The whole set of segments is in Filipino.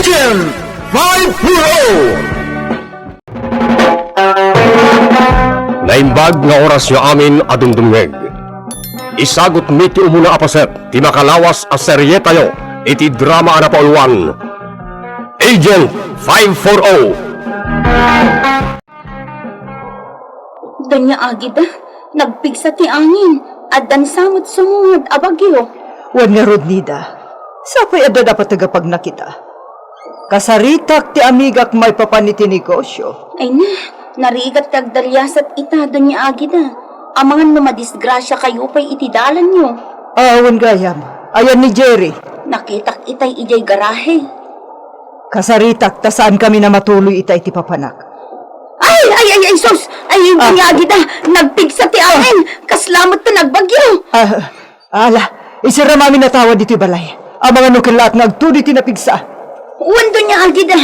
Agent 5 Naimbag nga oras yo amin adumdumeg. Isagot miti umuna apaset, ti makalawas a serye tayo, iti drama ana paulwan. Agent 540. Danya agida, nagpigsa ti angin, at dansamot sumungod abagyo. Wan nga Rodnida, sapay ada dapat tagapag nakita. Kasaritak ti amigak may papaniti negosyo. Ay na, narigat kagdalyasat ita danya agida. Amangan no madisgrasya kayo pa'y itidalan nyo. Awan gayam, ayan ni Jerry. Nakitak itay ijay garahe. Kasaritak, ta saan kami na matuloy ita iti papanak. Ay, sus! Ay, danya agida, nagpigsa ti angin. Kaslamot ta nagbagyo. Ala, isira mami natawad iti balay. Ang mga nukilat nagtudi ti napigsa. Wando niya agida.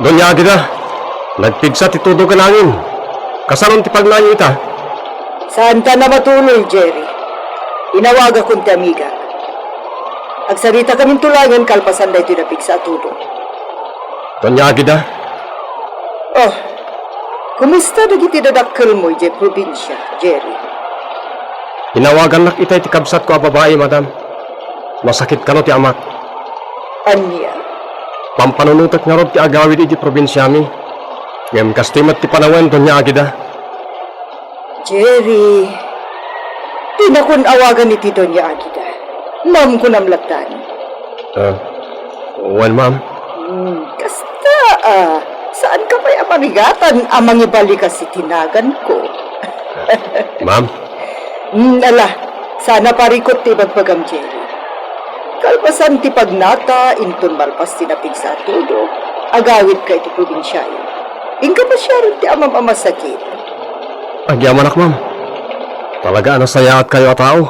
Donya agida, nagpigsa ti tudo ka langin. Kasaron ti pagnayo ita. Saan ka na matuloy, Jerry? Inawag akong ti amiga. Agsarita kaming tulangan kalpasan na ito napigsa tudo. Donya agida, Oh, kumusta na giti dadakkel mo, iti probinsya, Jerry? hinawagan nak ita iti kabsat ko a babae, madam. Masakit ka no ti amak. Anya? Pampanunutot nga rod ti agawid iti probinsyami. Ngem kastimat ti panawen donya agida. Jerry, tinakon awagan iti Donya Agida. Ma'am ko namlatan. Wan ma'am. Kasta, saan ka pa'y amanigatan amang ibalik si tinagan ko? Ma'am, Ala, sana parikot ti bagpagam, Jerry. Kalpasan ti pagnata, inton malpas ti napig sa tudo, agawid ka iti probinsyayo. Ingka pa siya rin ti amam-ama sakit. agyaman ak ma'am. Talaga nasaya at kayo a tao.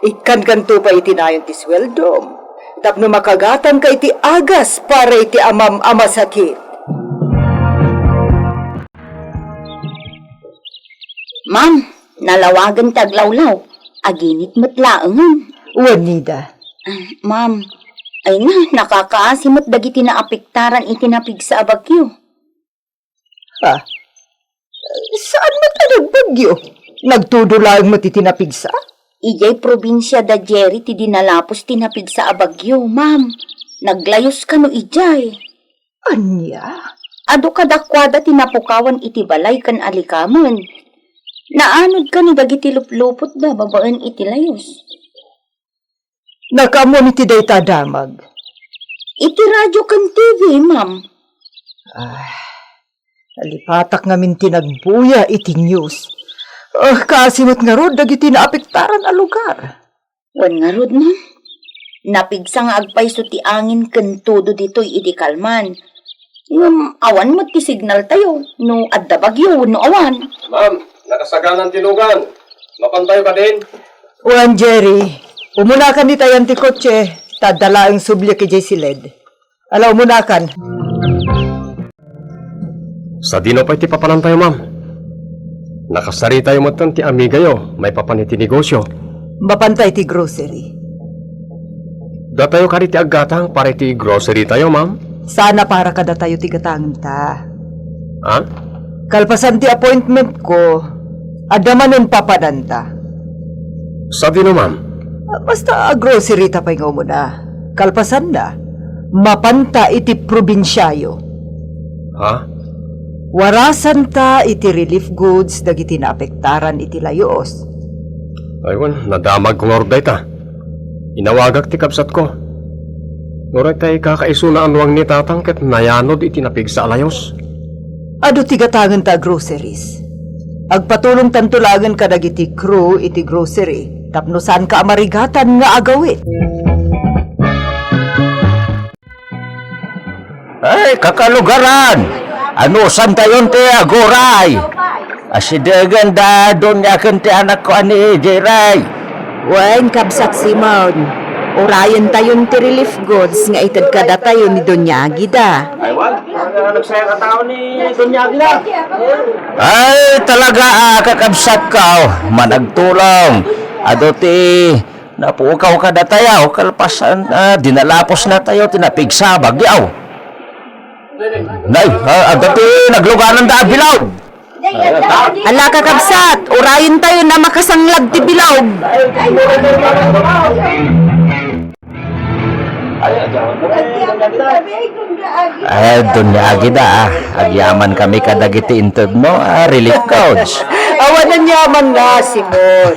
Ikan kanto pa iti nayon ti sweldom. Tapno makagatan ka iti agas para iti amam-ama sakit. Ma'am, nalawagan taglawlaw. Aginit mo't laangan. Juanida. Ma'am, ay na, nakakaasimot dagiti na apektaran itinapig sa abagyo. Ha? Saan mo ta nagbagyo? Nagtudulang mo ti tinapigsa? Ijay probinsya da Jerry ti dinalapos tinapig sa abagyo, ma'am. Naglayos ka no ijay. Anya? Ado kadakwada tinapukawan iti balay kan alikaman. Naanod ka ni dagiti luplupot da babaan iti layos. Nakamon iti dayta damag. Iti radyo kan TV, ma'am. Alipatak ngamin tinagbuya iti news. Kasimot nga rod, dagiti naapektaran a lugar. Wan nga rod, ma'am. Napigsa nga agpayso ti angin ken todo ditoy iti kalman. Awan mo ti signal tayo. No adda bagyo, no awan. Ma'am, nakasaganan tinugan. Mapantayo ka din. Juan Jerry, umunakan ni tayan ti kotse, tadala ang subya ki Jay Siled. Ala, umunakan. Sa dino pa iti papanan tayo, ma'am. Nakasari tayo mo ti amiga yo, may papaniti negosyo. Mapantay ti grocery. Da tayo kari ti aggatang para iti grocery tayo, ma'am. Sana para kada tayo ti gatangan ta. Ha? Kalpasan ti appointment ko, adamanon papananta. Sa dino, ma'am. Basta grocery tapay nga muna. Kalpasan na, mapanta iti probinsyayo. Ha? Warasan ta iti relief goods dagiti naapektaran iti layos. Aywan, nadamag kong orday ta. Inawagak ti kapsat ko. Nuray tayo kakaiso na anwang ni tatang ket nayanod iti napig sa alayos. Ado ti gatangan ta groceries. Agpatulong tantulagan ka dagiti crew iti grocery. Tapno saan ka amarigatan nga agawit. Ay, kakalugaran! Ano, saan tayon te agoray? Asidagan da doon yakin ti anak ko ani Jeray. Wen, kabsat Simon. Urayan tayon ti relief goods nga itad kada tayo ni Doña Agida. Ay, talaga kakabsat ka, managtulong. Ado ti, napukaw ka na tayo, kalpasan, dinalapos na tayo, tinapigsa, bagyaw. Nay, ado ti, nagluganan da bilawg. Ala kakabsat, urayan tayo na makasanglag ti bilawg. Ay, Doña Agida, agyaman kami kadagiti inted mo, relief coach. Awan na yaman na, Simon.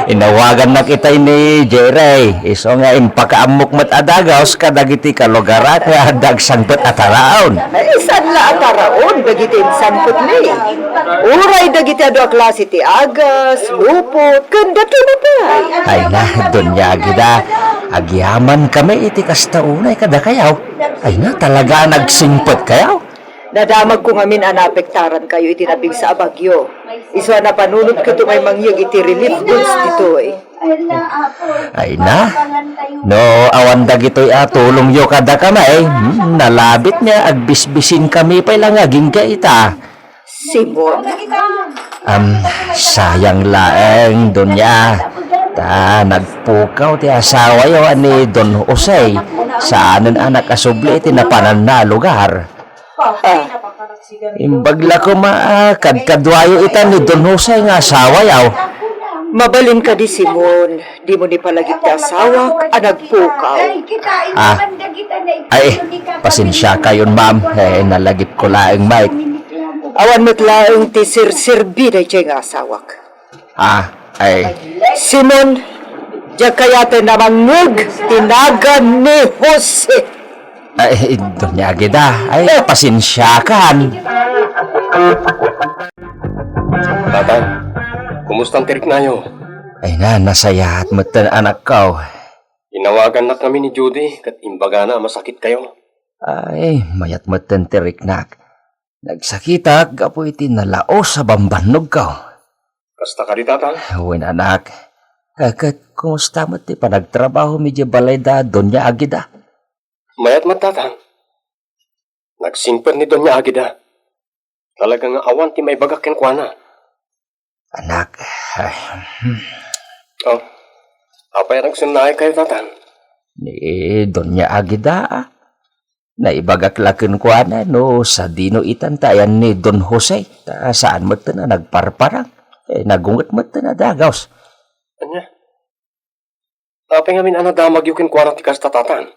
Inawagan na kita ni Jerry. Iso nga impakaamok mat adagaws kadagiti kalugarat nga dagsangpet ataraon. Ay, saan la ataraon, dagiti insanpot ni. Uray dagiti ado a klase ti agas, lupot, kanda tinapay. Ay na, Doña Agida, agyaman kami iti kastaunay kada kayaw. Ay na, talaga nagsingpet kayaw. Nadamag ko ngamin anapektaran kayo itinabing sa abagyo. Iswa na panunod ko ito may mangyag iti relief goods dito eh. Ay na, no awan dagitoy tulong yo kada kamay. Nalabit niya, agbisbisin kami pa lang aging kaita. Simon, Sayang laeng, Donya. Nagpukaw ti asawa yo ni Don Jose. Saanan anak kasubli iti napanan na lugar. Imbagla ko kadkadwayo ita ni Don Jose nga asawa yaw. mabalin ka di Simon. Di mo ni palagit ti asawa, nagpukaw. Ay, pasensya kayon ma'am. Nalagip ko laeng Mike. Awan mo't laeng ti sir-sirbi na siya nga asawak. Ay, Simon, diya kaya te namangug, tinagan ni Jose. ay, Doña Agida, ay, pasensya kan. Tatang, kumustang tirik na yo? Ay na, nasaya at matan anak ko. Inawagan na kami ni Judy, kat imbaga na masakit kayo. Ay, mayat matan tirik nak. Nagsakita, gapo iti nalao sa bambanog ko. Kasta ka di, tatang? Uwin anak, kakat kumusta mo ti panagtrabaho medyo balay da Doña Agida? Mayat matatang. Nagsingper ni Doña Agida. Talagang awan ti may bagakin kwa na. Anak, ay, Oh, apa yang nagsinay kayo, tatang? ni Doña Agida, naibagaklakin ko na no sa dino itantayan ni Don Jose. Saan mo na nagparparang? Nagungat mo na dagaws. Anya? Apa nga min anadamag yukin kwa ti kasta, tatang?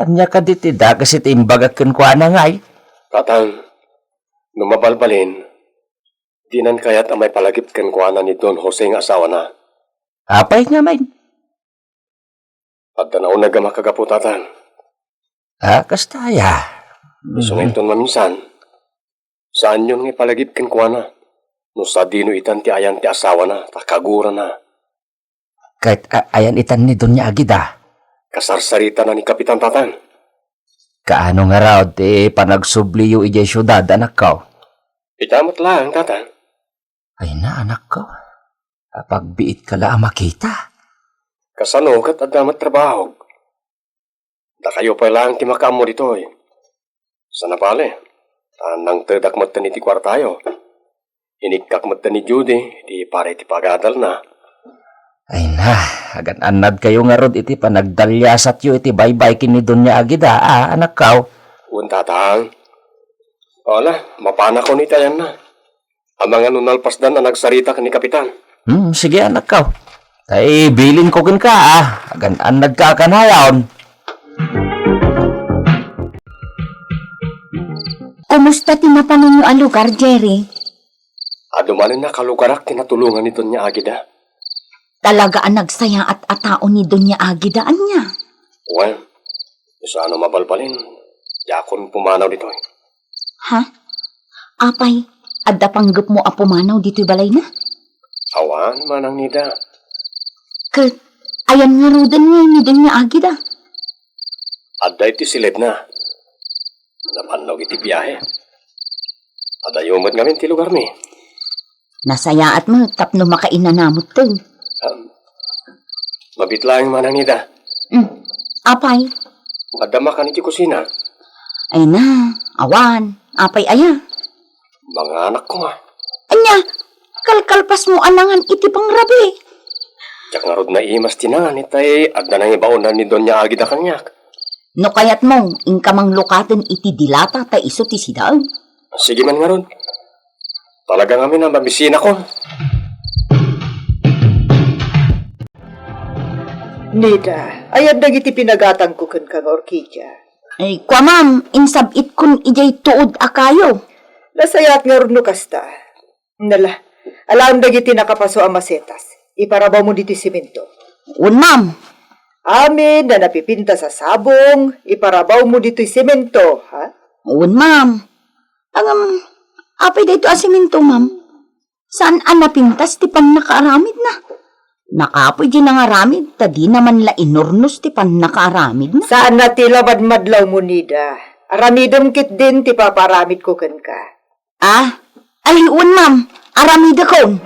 Anya ka diti dagas iti imbagakin ko na ngay. Tatang, numabalbalin, dinan kaya't amay palagip ken kwa na ni Don Jose nga asawa na. Apay nga may. At tanaw na gamakagapo, tatang. Kastaya. So ngayon maminsan, saan yun nga palagip ken kwa na? No sa dino itan ti ayan ti asawa na, takagura na. Kahit ayan itan ni Doña Agida. Kasarsarita na ni Kapitan, tatang. Kaano nga raw ti panagsubliyo ijay syudad anak ko? Itamot lang, tatang. Ay na anak ko. Pagbiit ka la makita. Kasano kat adamat trabaho. Da kayo pa lang ti makamo dito eh. Sana pale, tanang tedak mata ni ti kwartayo. Inikak mata ni Judy, di pare ti pagadal na. Ay na, agan anad kayo nga rod iti panagdalyasat yu iti baybay kini Doña Agida, anak ko. Tatang. Wala, mapana ko ni tayan na. Ang mga nunalpasdan na nagsarita ni Kapitan. Sige anak ko. Ay, bilin ko kin ka, agan anad ka kanayaon. Kumusta tinapanon yung lugar, Jerry? Adumanin na kalugarak tinatulungan ni Doña Agida. Talaga ang nagsaya at atao ni Doña Agidaan niya. Well, isa ano mabalbalin. Yakon pumanaw dito eh. Ha? Apay, adda panggap mo apumanaw dito'y balay na? Awan manang nida. Kat, ayan nga rudan niya ni Doña Agida. Adda iti silid na. Napanaw iti biyahe. Adayumad ngamin ti lugar mi. Nasaya at mo, tapno makainanamot to. Mabitlang manang nida. Apay? Adama ka ni ti kusina. Ay na, awan. Apay aya. Mga anak ko nga. Anya, kalkalpas mo anangan iti pangrabi. Tiyak nga rod na imas tinangan itay at na nang ibaon ni Doña Agida kanyak. No kayat mo, inkamang lukaten iti dilata ta iso ti sidaan. Sige man nga ron. Talagang amin na mabisina ko. Nida, ayan dagiti pinagatang ko ken kang orkidya. Ay, kwa ma'am, insabit kun ijay tuod akayo. Nasayat nga ron no kasta. Nala, alam dagiti nakapaso ang masetas. Iparabaw mo dito simento. Un ma'am, Amin na napipinta sa sabong, iparabaw mo dito simento, ha? un ma'am. Apay dito asiminto ma'am. Saan an napintas ti pan nakaaramid na? Nakapoy di nangaramid, tadi naman la inurnos ti pan nakaaramid na. Saan na tila madlaw mo, Nida? Aramidom kit din ti paparamid ko ken ka. Ay un ma'am, aramida kon.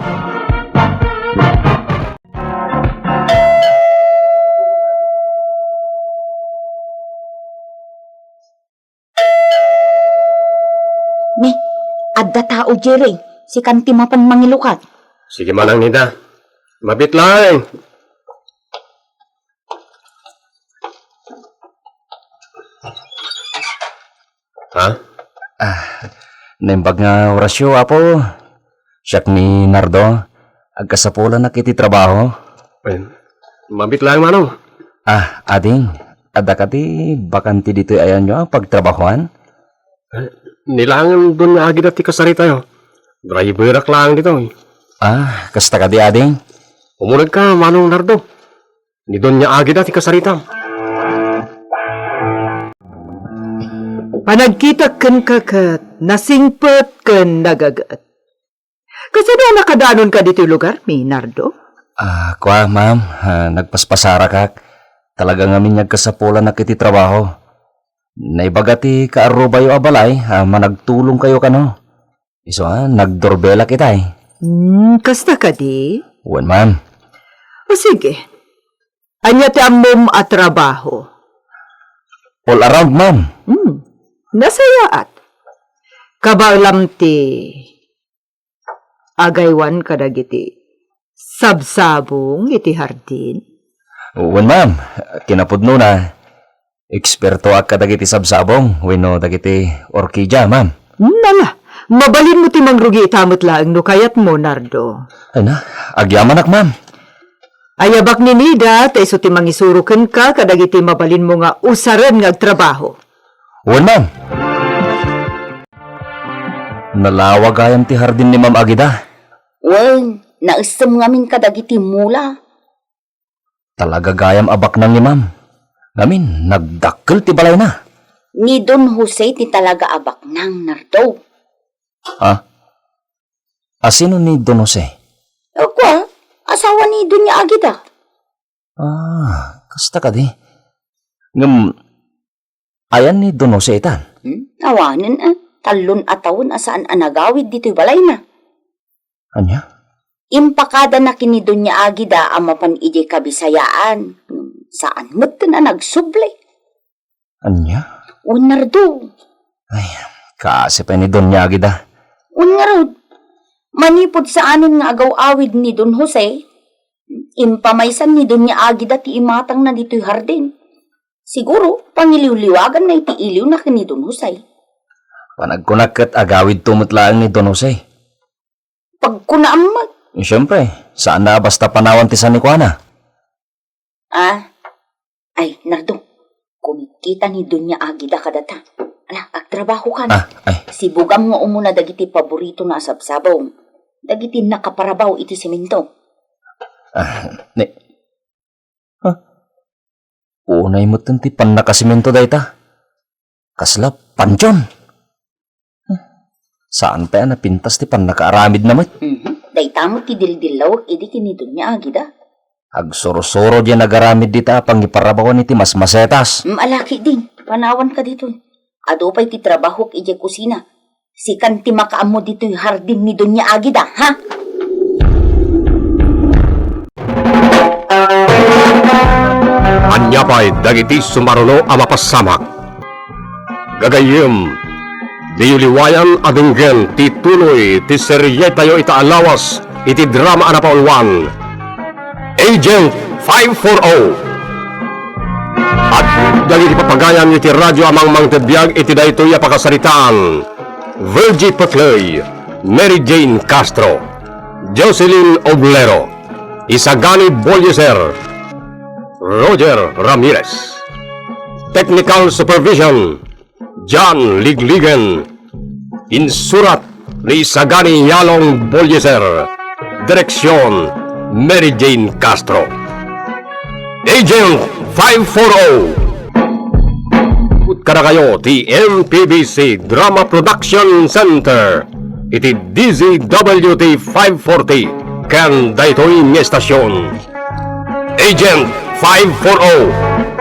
Ne, adda tao Jerry, si kanti mapan mangilukat. Sige man lang nida. Mabit lang. Ha? Naimbag nga orasyo, apo. Siyak ni Nardo. Agkasapulan na kiti trabaho. Ay, mabit lang manong. Ading. Ada kati bakanti dito ayan nyo ang pagtrabahoan? Nilangan doon nga agad at ikasarita yo. Driverak lang dito. Kasta ka di ading? Umulag ka, Manong Nardo. Ni doon niya agad at ikasarita. Panagkita ken kakat, nasingpet ken nagagat. Kasi na nakadanon ka dito lugar, Minardo? Kwa, ma'am. Nagpaspasara kak. Talagang amin nagkasapulan na kiti trabaho. Naibagati kaarubay o abalay, managtulong kayo kano. Iso nagdorbela kita Kasta ka di? Wan, ma'am. O sige. Anya ti amom at trabaho. All around, ma'am. Nasayaat. Kabalam ti agaywan kadagiti sabsabong iti hardin. Wan, ma'am. Kinapudno na. Eksperto ak kadagiti sabsabong. Wino dagiti orkidya, ma'am. Nala, mabalin mo ti mangrugi itamot laang no kayat mo, Nardo. Ay na, agyaman ak, ma'am. Ayabak ni Nida, ta iso ti mangisuruken ka kadagiti mabalin mo nga usaran nga trabaho. Wan, ma'am. Nalawag ayam ti hardin ni Ma'am Agida. Well, naisam ngamin kadagiti mula. Talaga gayam abak nang ni Ma'am. Ngamin, nagdakkel ti balay na. Ni Don Jose ti talaga abak nang Nardo. Sino ni Don Jose? Kwa, asawa ni Doña Agida. Kasta ka di. Ayan ni Don Jose itan. Awanin talon atawon asaan anagawid dito'y balay na. Anya? Impakada na kini Doña Agida amapan ije kabisayaan. Saan mo't na nagsuble? Anya? Nardo. Ay, kasi pa ni Don Agida. Nga rod, manipod sa anin nga agaw-awid ni Don Jose, impamaysan ni Doña Agida ti imatang na dito'y hardin. Siguro, pangiliw-liwagan na iti iliw na kini Don Jose. Panagkunak kat agawid tumutlaan ni Don Jose. Pagkunaamag. Siyempre, saan na basta panawan ti San Juana? Ay, Nardo, kumikita ni Doña Agida kadata. Agtrabaho ka na. Si Bugam nga umuna dagiti paborito na sabsabaw. Dagiti nakaparabaw iti simento. Unay mo ti pan nakasimento dayta. Kasla, pansyon. Saan pa yan napintas ti pan nakaaramid naman? Dayta mo ti dildilawag idi kini Doña Agida. Agsoro-soro diyan nagaramid dita pang iparabawan iti mas masetas. Alaki din, panawan ka dito. Ado pa'y ti trabaho ije kusina. Sikan ti makaamo dito'y hardin ni Doña Agida, ha? Anyapay dagiti sumaruno a mapasamak. Gagayem, diyuliwayan adunggen ti tuloy ti seryetayo itaalawas iti drama ana paulwan. Agent 540. At dagiti papagayan iti radyo amang mangtedbiag iti daytoy a pakasaritaan. Virgie Putley, Mary Jane Castro, Jocelyn Oblero, Isagani Bolyeser, Roger Ramirez. Technical Supervision, John Ligligan. Insurat ni Isagani Yalong Bolyeser. Direksyon, Mary Jane Castro. Agent 540. Kada kayo ti MPBC Drama Production Center iti DZWT 540 kan daytoy nga estasyon. Agent 540